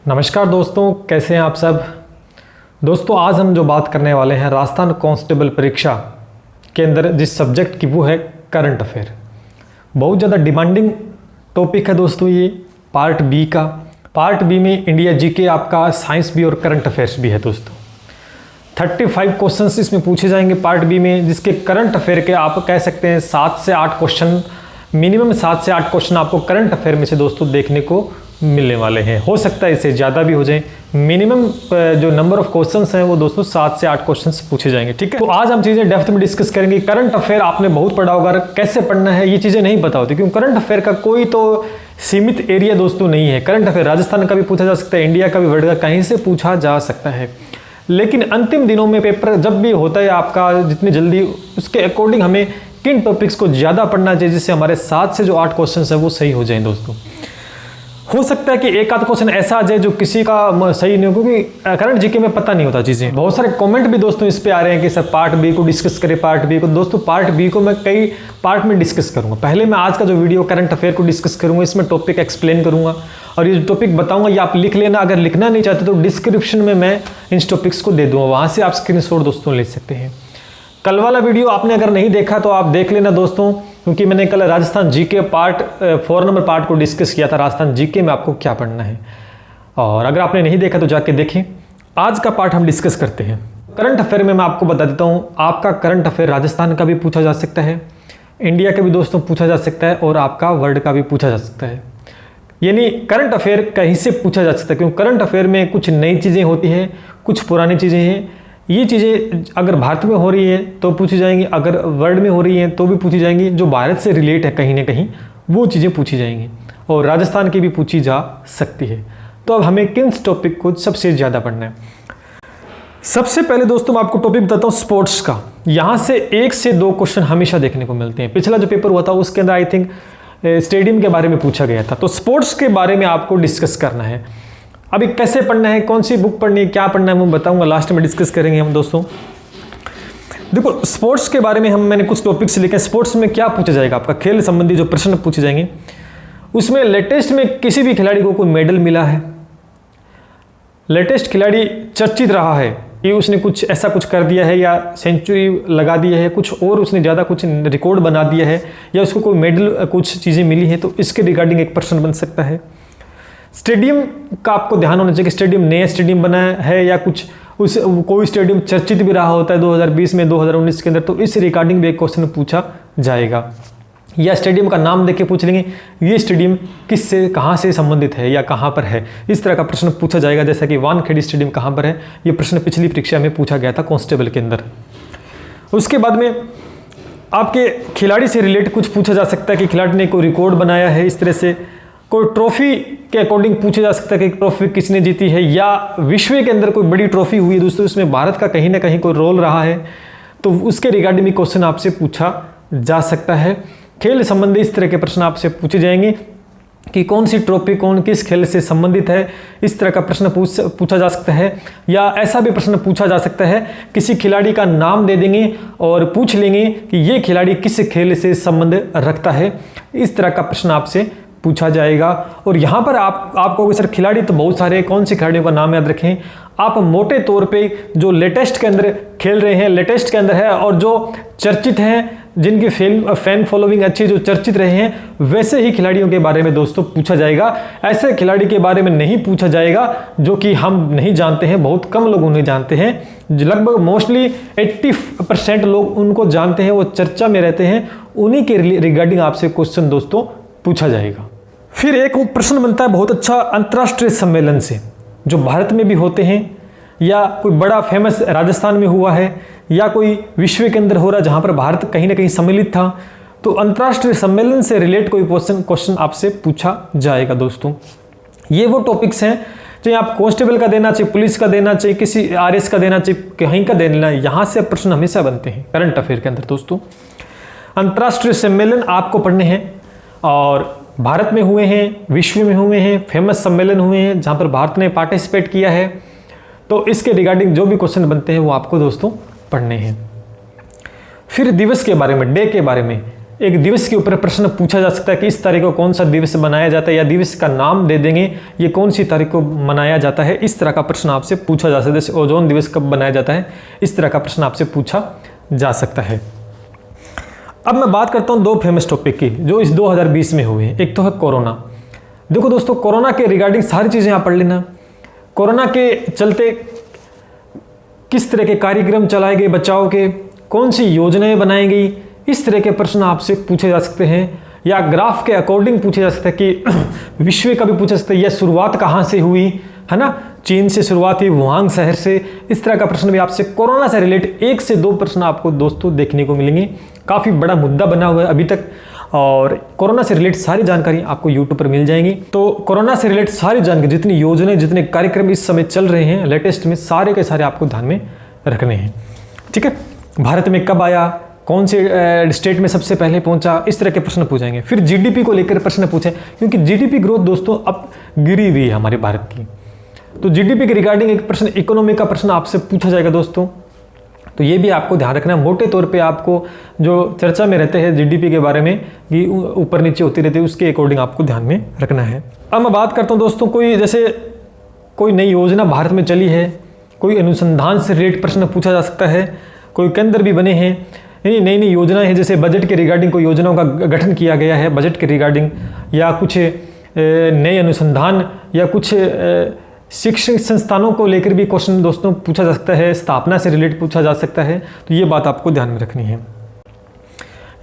नमस्कार दोस्तों, कैसे हैं आप सब। दोस्तों आज हम जो बात करने वाले हैं राजस्थान कांस्टेबल परीक्षा के अंदर जिस सब्जेक्ट की वो है करंट अफेयर। बहुत ज़्यादा डिमांडिंग टॉपिक है दोस्तों ये पार्ट बी का। पार्ट बी में इंडिया जीके आपका साइंस भी और करंट अफेयर्स भी है दोस्तों। 35 क्वेश्चंस इसमें पूछे जाएंगे पार्ट बी में, जिसके करंट अफेयर के आप कह सकते हैं 7 से 8 क्वेश्चन, मिनिमम 7 से 8 क्वेश्चन आपको करंट अफेयर में से दोस्तों देखने को मिलने वाले हैं। हो सकता है इससे ज़्यादा भी हो जाए। मिनिमम जो नंबर ऑफ क्वेश्चंस हैं वो दोस्तों 7 से 8 क्वेश्चंस पूछे जाएंगे, ठीक है। तो आज हम चीज़ें डेप्थ में डिस्कस करेंगे। करंट अफेयर आपने बहुत पढ़ा होगा, कैसे पढ़ना है ये चीज़ें नहीं पता होती, क्योंकि करंट अफेयर का कोई तो सीमित एरिया दोस्तों नहीं है। करंट अफेयर राजस्थान का भी पूछा जा सकता है, इंडिया का भी, वर्ल्ड का कहीं से पूछा जा सकता है। लेकिन अंतिम दिनों में पेपर जब भी होता है आपका, जितनी जल्दी उसके अकॉर्डिंग हमें किन टॉपिक्स को ज़्यादा पढ़ना चाहिए जिससे हमारे 7 से जो 8 क्वेश्चन है वो सही हो जाएं दोस्तों। हो सकता है कि एक आध क्वेश्चन ऐसा आ जाए जो किसी का सही नहीं हो, क्योंकि करंट जीके में पता नहीं होता चीज़ें। बहुत सारे कमेंट भी दोस्तों इस पे आ रहे हैं कि सर पार्ट बी को डिस्कस करें, पार्ट बी को। दोस्तों पार्ट बी को मैं कई पार्ट में डिस्कस करूंगा। पहले मैं आज का जो वीडियो करंट अफेयर को डिस्कस करूंगा, इसमें टॉपिक एक्सप्लेन करूंगा और ये टॉपिक बताऊंगा, ये आप लिख लेना। अगर लिखना नहीं चाहते तो डिस्क्रिप्शन में मैं इन टॉपिक्स को दे दूंगा, वहाँ से आप स्क्रीनशॉट दोस्तों ले सकते हैं। कल वाला वीडियो आपने अगर नहीं देखा तो आप देख लेना दोस्तों, क्योंकि मैंने कल Rajasthan GK part 4 number part को डिस्कस किया था, राजस्थान जीके में आपको क्या पढ़ना है। और अगर आपने नहीं देखा तो जाके देखें। आज का पार्ट हम डिस्कस करते हैं। करंट अफेयर में मैं आपको बता देता हूँ, आपका करंट अफेयर राजस्थान का भी पूछा जा सकता है, इंडिया का भी दोस्तों पूछा जा सकता है और आपका वर्ल्ड का भी पूछा जा सकता है। यानी करंट अफेयर कहीं से पूछा जा सकता है, क्योंकि करंट अफेयर में कुछ नई चीज़ें होती हैं, कुछ पुरानी चीज़ें हैं। ये चीज़ें अगर भारत में हो रही है तो पूछी जाएंगी, अगर वर्ल्ड में हो रही है तो भी पूछी जाएंगी। जो भारत से रिलेट है कहीं ना कहीं वो चीज़ें पूछी जाएंगी, और राजस्थान की भी पूछी जा सकती है। तो अब हमें किन टॉपिक को सबसे ज़्यादा पढ़ना है। सबसे पहले दोस्तों मैं आपको टॉपिक बताता हूँ स्पोर्ट्स का। यहाँ से 1 से 2 क्वेश्चन हमेशा देखने को मिलते हैं। पिछला जो पेपर हुआ था उसके अंदर आई थिंक स्टेडियम के बारे में पूछा गया था, तो स्पोर्ट्स के बारे में आपको डिस्कस करना है। अभी कैसे पढ़ना है, कौन सी बुक पढ़नी है, क्या पढ़ना है, वो बताऊंगा, लास्ट में डिस्कस करेंगे हम दोस्तों। देखो स्पोर्ट्स के बारे में मैंने कुछ टॉपिक्स लिखे। स्पोर्ट्स में क्या पूछा जाएगा, आपका खेल संबंधी जो प्रश्न पूछे जाएंगे, उसमें लेटेस्ट में किसी भी खिलाड़ी को कोई मेडल मिला है, लेटेस्ट खिलाड़ी चर्चित रहा है कि उसने कुछ ऐसा कुछ कर दिया है या सेंचुरी लगा दिया है, कुछ और उसने ज़्यादा कुछ रिकॉर्ड बना दिया है, या उसको कोई मेडल कुछ चीज़ें मिली हैं, तो इसके रिगार्डिंग एक प्रश्न बन सकता है। स्टेडियम का आपको ध्यान होना चाहिए कि स्टेडियम नया स्टेडियम बना है या कुछ कोई स्टेडियम चर्चित भी रहा होता है 2020 में, 2019 के अंदर, तो इस रिगार्डिंग भी एक क्वेश्चन पूछा जाएगा। या स्टेडियम का नाम देके पूछ लेंगे ये स्टेडियम किस से, कहाँ से संबंधित है या कहाँ पर है, इस तरह का प्रश्न पूछा जाएगा। जैसा कि वानखेड़ी स्टेडियम कहाँ पर है, ये प्रश्न पिछली परीक्षा में पूछा गया था कांस्टेबल के अंदर। उसके बाद में आपके खिलाड़ी से रिलेटेड कुछ पूछा जा सकता है कि खिलाड़ी ने कोई रिकॉर्ड बनाया है, इस तरह से कोई ट्रॉफी के अकॉर्डिंग पूछा जा सकता है कि ट्रॉफी किसने जीती है, या विश्व के अंदर कोई बड़ी ट्रॉफी हुई है दोस्तों, उसमें भारत का कहीं ना कहीं कोई रोल रहा है, तो उसके रिगार्डिंग भी क्वेश्चन आपसे पूछा जा सकता है। खेल संबंधी इस तरह के प्रश्न आपसे पूछे जाएंगे कि कौन सी ट्रॉफी कौन किस खेल से संबंधित है, इस तरह का प्रश्न पूछा जा सकता है। या ऐसा भी प्रश्न पूछा जा सकता है, किसी खिलाड़ी का नाम दे देंगे और पूछ लेंगे कि ये खिलाड़ी किस खेल से संबंध रखता है, इस तरह का प्रश्न आपसे पूछा जाएगा। और यहाँ पर आपको सर खिलाड़ी तो बहुत सारे, कौन से खिलाड़ियों का नाम याद रखें, आप मोटे तौर पे जो लेटेस्ट के अंदर खेल रहे हैं, लेटेस्ट के अंदर है, और जो चर्चित हैं, जिनकी फैन फॉलोइंग अच्छी, जो चर्चित रहे हैं, वैसे ही खिलाड़ियों के बारे में दोस्तों पूछा जाएगा। ऐसे खिलाड़ी के बारे में नहीं पूछा जाएगा जो कि हम नहीं जानते हैं, बहुत कम लोग उन्हें जानते हैं। लगभग मोस्टली 80% लोग उनको जानते हैं, वो चर्चा में रहते हैं, उन्हीं के रिगार्डिंग आपसे क्वेश्चन दोस्तों पूछा जाएगा। फिर एक प्रश्न बनता है बहुत अच्छा अंतर्राष्ट्रीय सम्मेलन से, जो भारत में भी होते हैं, या कोई बड़ा फेमस राजस्थान में हुआ है, या कोई विश्व के अंदर हो रहा है जहां पर भारत कहीं ना कहीं सम्मिलित था, तो अंतर्राष्ट्रीय सम्मेलन से रिलेट कोई क्वेश्चन आपसे पूछा जाएगा दोस्तों। ये वो टॉपिक्स हैं चाहे आप कांस्टेबल का देना चाहिए, पुलिस का देना चाहिए, किसी आरएस का देना चाहिए, कहीं का देना, यहाँ से प्रश्न हमेशा बनते हैं करंट अफेयर के अंदर दोस्तों। अंतर्राष्ट्रीय सम्मेलन आपको पढ़ने हैं, और भारत में हुए हैं, विश्व में हुए हैं, फेमस सम्मेलन हुए हैं जहां पर भारत ने पार्टिसिपेट किया है, तो इसके रिगार्डिंग जो भी क्वेश्चन बनते हैं वो आपको दोस्तों पढ़ने हैं। फिर दिवस के बारे में, डे के बारे में, एक दिवस के ऊपर प्रश्न पूछा जा सकता है कि इस तारीख को कौन सा दिवस मनाया जाता है, या दिवस का नाम दे देंगे ये कौन सी तारीख को मनाया जाता है। इस तरह का प्रश्न आपसे पूछा जा सकता है। जैसे ओजोन दिवस कब मनाया जाता है, इस तरह का प्रश्न आपसे पूछा जा सकता है। अब मैं बात करता हूँ 2 फेमस टॉपिक की जो इस 2020 में हुए। एक तो है कोरोना। देखो दोस्तों, कोरोना के रिगार्डिंग सारी चीज़ें आप पढ़ लेना। कोरोना के चलते किस तरह के कार्यक्रम चलाए गए बचाव के, कौन सी योजनाएं बनाई गई, इस तरह के प्रश्न आपसे पूछे जा सकते हैं। या ग्राफ के अकॉर्डिंग पूछे जा सकते हैं कि विश्व का भी पूछा सकते हैं, यह शुरुआत कहाँ से हुई, है ना, चीन से शुरुआत हुई, वुहान शहर से। इस तरह का प्रश्न भी आपसे कोरोना से रिलेटेड 1 से 2 प्रश्न आपको दोस्तों देखने को मिलेंगे। काफ़ी बड़ा मुद्दा बना हुआ है अभी तक, और कोरोना से रिलेटेड सारी जानकारी आपको यूट्यूब पर मिल जाएंगी। तो कोरोना से रिलेटेड सारी जानकारी, जितनी योजनाएं, जितने कार्यक्रम इस समय चल रहे हैं लेटेस्ट में, सारे के सारे आपको ध्यान में रखने हैं। ठीक है, भारत में कब आया, कौन से स्टेट में सबसे पहले पहुंचा, इस तरह के प्रश्न पूछेंगे। फिर जीडीपी को लेकर प्रश्न पूछे, क्योंकि जीडीपी ग्रोथ दोस्तों अब गिरी हुई है हमारे भारत की। तो जीडीपी के रिगार्डिंग एक प्रश्न, इकोनॉमी का प्रश्न आपसे पूछा जाएगा दोस्तों। तो ये भी आपको ध्यान रखना है। मोटे तौर पे आपको जो चर्चा में रहते हैं जीडीपी के बारे में कि ऊपर नीचे होती रहती है, उसके अकॉर्डिंग आपको ध्यान में रखना है। अब मैं बात करता हूँ दोस्तों, कोई नई योजना भारत में चली है, कोई अनुसंधान से रिलेटेड प्रश्न पूछा जा सकता है, कोई केंद्र भी बने हैं, नई नई योजनाएं हैं, जैसे बजट के रिगार्डिंग कोई योजनाओं का गठन किया गया है बजट के रिगार्डिंग, या कुछ नए अनुसंधान या कुछ शिक्षण संस्थानों को लेकर भी क्वेश्चन दोस्तों पूछा जा सकता है, स्थापना से रिलेटेड पूछा जा सकता है। तो ये बात आपको ध्यान में रखनी है।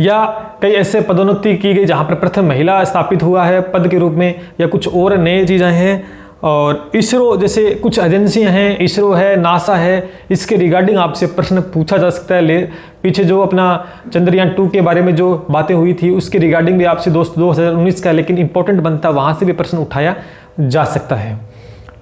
या कई ऐसे पदोन्नति की गई जहाँ पर प्रथम महिला स्थापित हुआ है पद के रूप में, या कुछ और नए चीज़ें हैं। और इसरो जैसे कुछ एजेंसियां हैं, इसरो है, नासा है, इसके रिगार्डिंग आपसे प्रश्न पूछा जा सकता है। पीछे जो अपना चंद्रयान 2 के बारे में जो बातें हुई थी उसके रिगार्डिंग भी आपसे दोस्त 2019 का लेकिन इंपॉर्टेंट बनता, वहाँ से भी प्रश्न उठाया जा सकता है।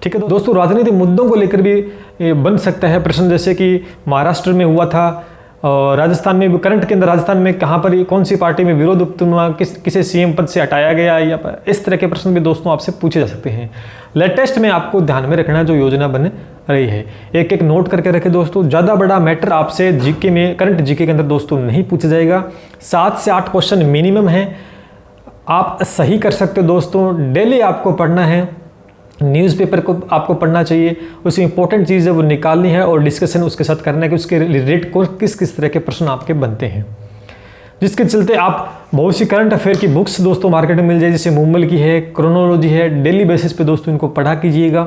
ठीक है तो दोस्तों, राजनीतिक मुद्दों को लेकर भी बन सकता है प्रश्न, जैसे कि महाराष्ट्र में हुआ था, और राजस्थान में, करंट के अंदर राजस्थान में कहाँ पर कौन सी पार्टी में विरोध उत्पन्न हुआ, किसे सीएम पद से हटाया गया, या इस तरह के प्रश्न भी दोस्तों आपसे पूछे जा सकते हैं। लेटेस्ट में आपको ध्यान में रखना जो योजना बन रही है, एक एक नोट करके रखे दोस्तों। ज़्यादा बड़ा मैटर आपसे जीके में, करंट जीके के अंदर दोस्तों नहीं पूछा जाएगा। 7 से 8 क्वेश्चन मिनिमम है, आप सही कर सकते हो दोस्तों। डेली आपको पढ़ना है, न्यूज़पेपर को आपको पढ़ना चाहिए, उसकी इंपॉर्टेंट चीज़ है वो निकालनी है और डिस्कशन उसके साथ करना है कि उसके रिलेटेड को किस किस तरह के प्रश्न आपके बनते हैं, जिसके चलते आप बहुत सी करंट अफेयर की बुक्स दोस्तों मार्केट में मिल जाए, जैसे मुम्बल की है, क्रोनोलॉजी है। डेली बेसिस पे दोस्तों इनको पढ़ा कीजिएगा।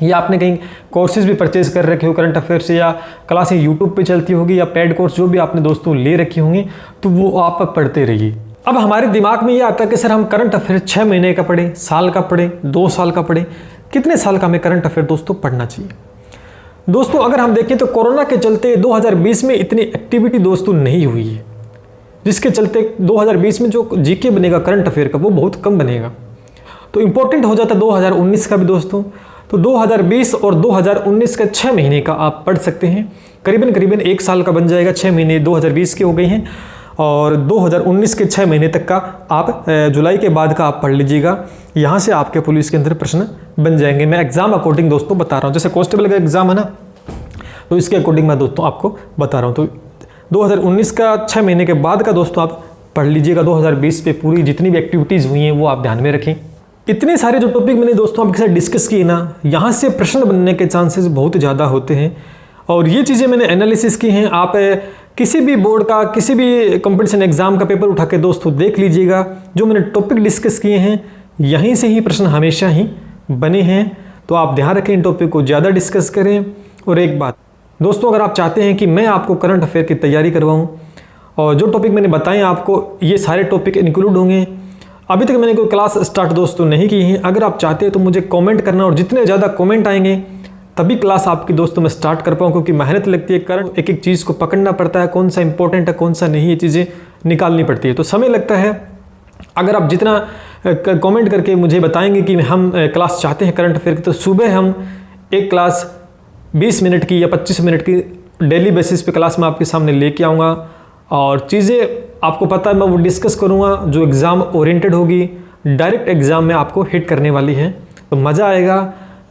या आपने कहीं कोर्सेज भी परचेज कर रखे हो करंट अफेयर से, या क्लासें यूट्यूब पे चलती होगी, या पेड कोर्स जो भी आपने दोस्तों ले रखे होंगे, तो वो आप पढ़ते रहिए। अब हमारे दिमाग में ये आता है कि सर हम करंट अफेयर 6 महीने का पढ़ें, साल का पढ़ें, 2 साल का पढ़ें, कितने साल का हमें करंट अफेयर दोस्तों पढ़ना चाहिए। दोस्तों अगर हम देखें तो कोरोना के चलते 2020 में इतनी एक्टिविटी दोस्तों नहीं हुई है, जिसके चलते 2020 में जो जीके बनेगा करंट अफेयर का वो बहुत कम बनेगा। तो इंपॉर्टेंट हो जाता है 2019 का भी दोस्तों। तो 2020 और 2019 का 6 महीने का आप पढ़ सकते हैं, करीबन 1 साल का बन जाएगा। 6 महीने 2020 के हो गए हैं, और 2019 के 6 महीने तक का आप जुलाई के बाद का आप पढ़ लीजिएगा। यहाँ से आपके पुलिस के अंदर प्रश्न बन जाएंगे। मैं एग्जाम अकॉर्डिंग दोस्तों बता रहा हूँ, जैसे कांस्टेबल का एग्जाम है ना, तो इसके अकॉर्डिंग मैं दोस्तों आपको बता रहा हूँ। तो 2019 का 6 महीने के बाद का दोस्तों आप पढ़ लीजिएगा। 2020 पे पूरी जितनी भी एक्टिविटीज़ हुई हैं वो आप ध्यान में रखें। इतने सारे जो टॉपिक मैंने दोस्तों आपके साथ डिस्कस किए ना, यहाँ से प्रश्न बनने के चांसेस बहुत ज़्यादा होते हैं, और ये चीज़ें मैंने एनालिसिस की हैं। आप किसी भी बोर्ड का, किसी भी कंपटीशन एग्जाम का पेपर उठा के दोस्तों देख लीजिएगा, जो मैंने टॉपिक डिस्कस किए हैं यहीं से ही प्रश्न हमेशा ही बने हैं। तो आप ध्यान रखें, इन टॉपिक को ज़्यादा डिस्कस करें। और एक बात दोस्तों, अगर आप चाहते हैं कि मैं आपको करंट अफेयर की तैयारी करवाऊँ, और जो टॉपिक मैंने बताए आपको ये सारे टॉपिक इंक्लूड होंगे। अभी तक मैंने कोई क्लास स्टार्ट दोस्तों नहीं की है, अगर आप चाहते हैं तो मुझे कमेंट करना, और जितने ज़्यादा कमेंट आएंगे तभी क्लास आपकी दोस्तों मैं स्टार्ट कर पाऊँ, क्योंकि मेहनत लगती है। करंट एक एक चीज़ को पकड़ना पड़ता है, कौन सा इंपॉर्टेंट है कौन सा नहीं, ये चीज़ें निकालनी पड़ती है, तो समय लगता है। अगर आप जितना कमेंट करके मुझे बताएंगे कि हम क्लास चाहते हैं करंट अफेयर की, तो सुबह हम एक क्लास 20 मिनट की या 25 मिनट की डेली बेसिस पे क्लास में आपके सामने लेके आऊँगा, और चीज़ें आपको पता है मैं वो डिस्कस करूँगा जो एग्ज़ाम ओरिएंटेड होगी, डायरेक्ट एग्ज़ाम में आपको हिट करने वाली है, तो मज़ा आएगा।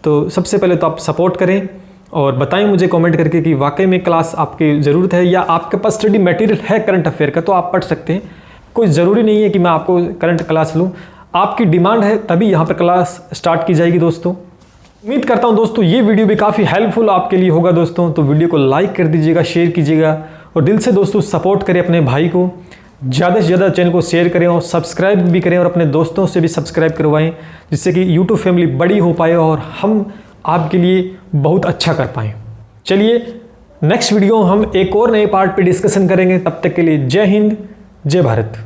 तो सबसे पहले तो आप सपोर्ट करें और बताएं मुझे कमेंट करके कि वाकई में क्लास आपकी ज़रूरत है, या आपके पास स्टडी मटेरियल है करंट अफेयर का तो आप पढ़ सकते हैं। कोई ज़रूरी नहीं है कि मैं आपको करंट क्लास लूँ, आपकी डिमांड है तभी यहाँ पर क्लास स्टार्ट की जाएगी दोस्तों। उम्मीद करता हूँ दोस्तों ये वीडियो भी काफ़ी हेल्पफुल आपके लिए होगा दोस्तों। तो वीडियो को लाइक कर दीजिएगा, शेयर कीजिएगा और दिल से दोस्तों सपोर्ट करें अपने भाई को, ज़्यादा से ज़्यादा चैनल को शेयर करें और सब्सक्राइब भी करें और अपने दोस्तों से भी सब्सक्राइब करवाएं, जिससे कि यूट्यूब फैमिली बड़ी हो पाए और हम आपके लिए बहुत अच्छा कर पाएँ। चलिए नेक्स्ट वीडियो हम एक और नए पार्ट पे डिस्कशन करेंगे। तब तक के लिए जय हिंद, जय भारत।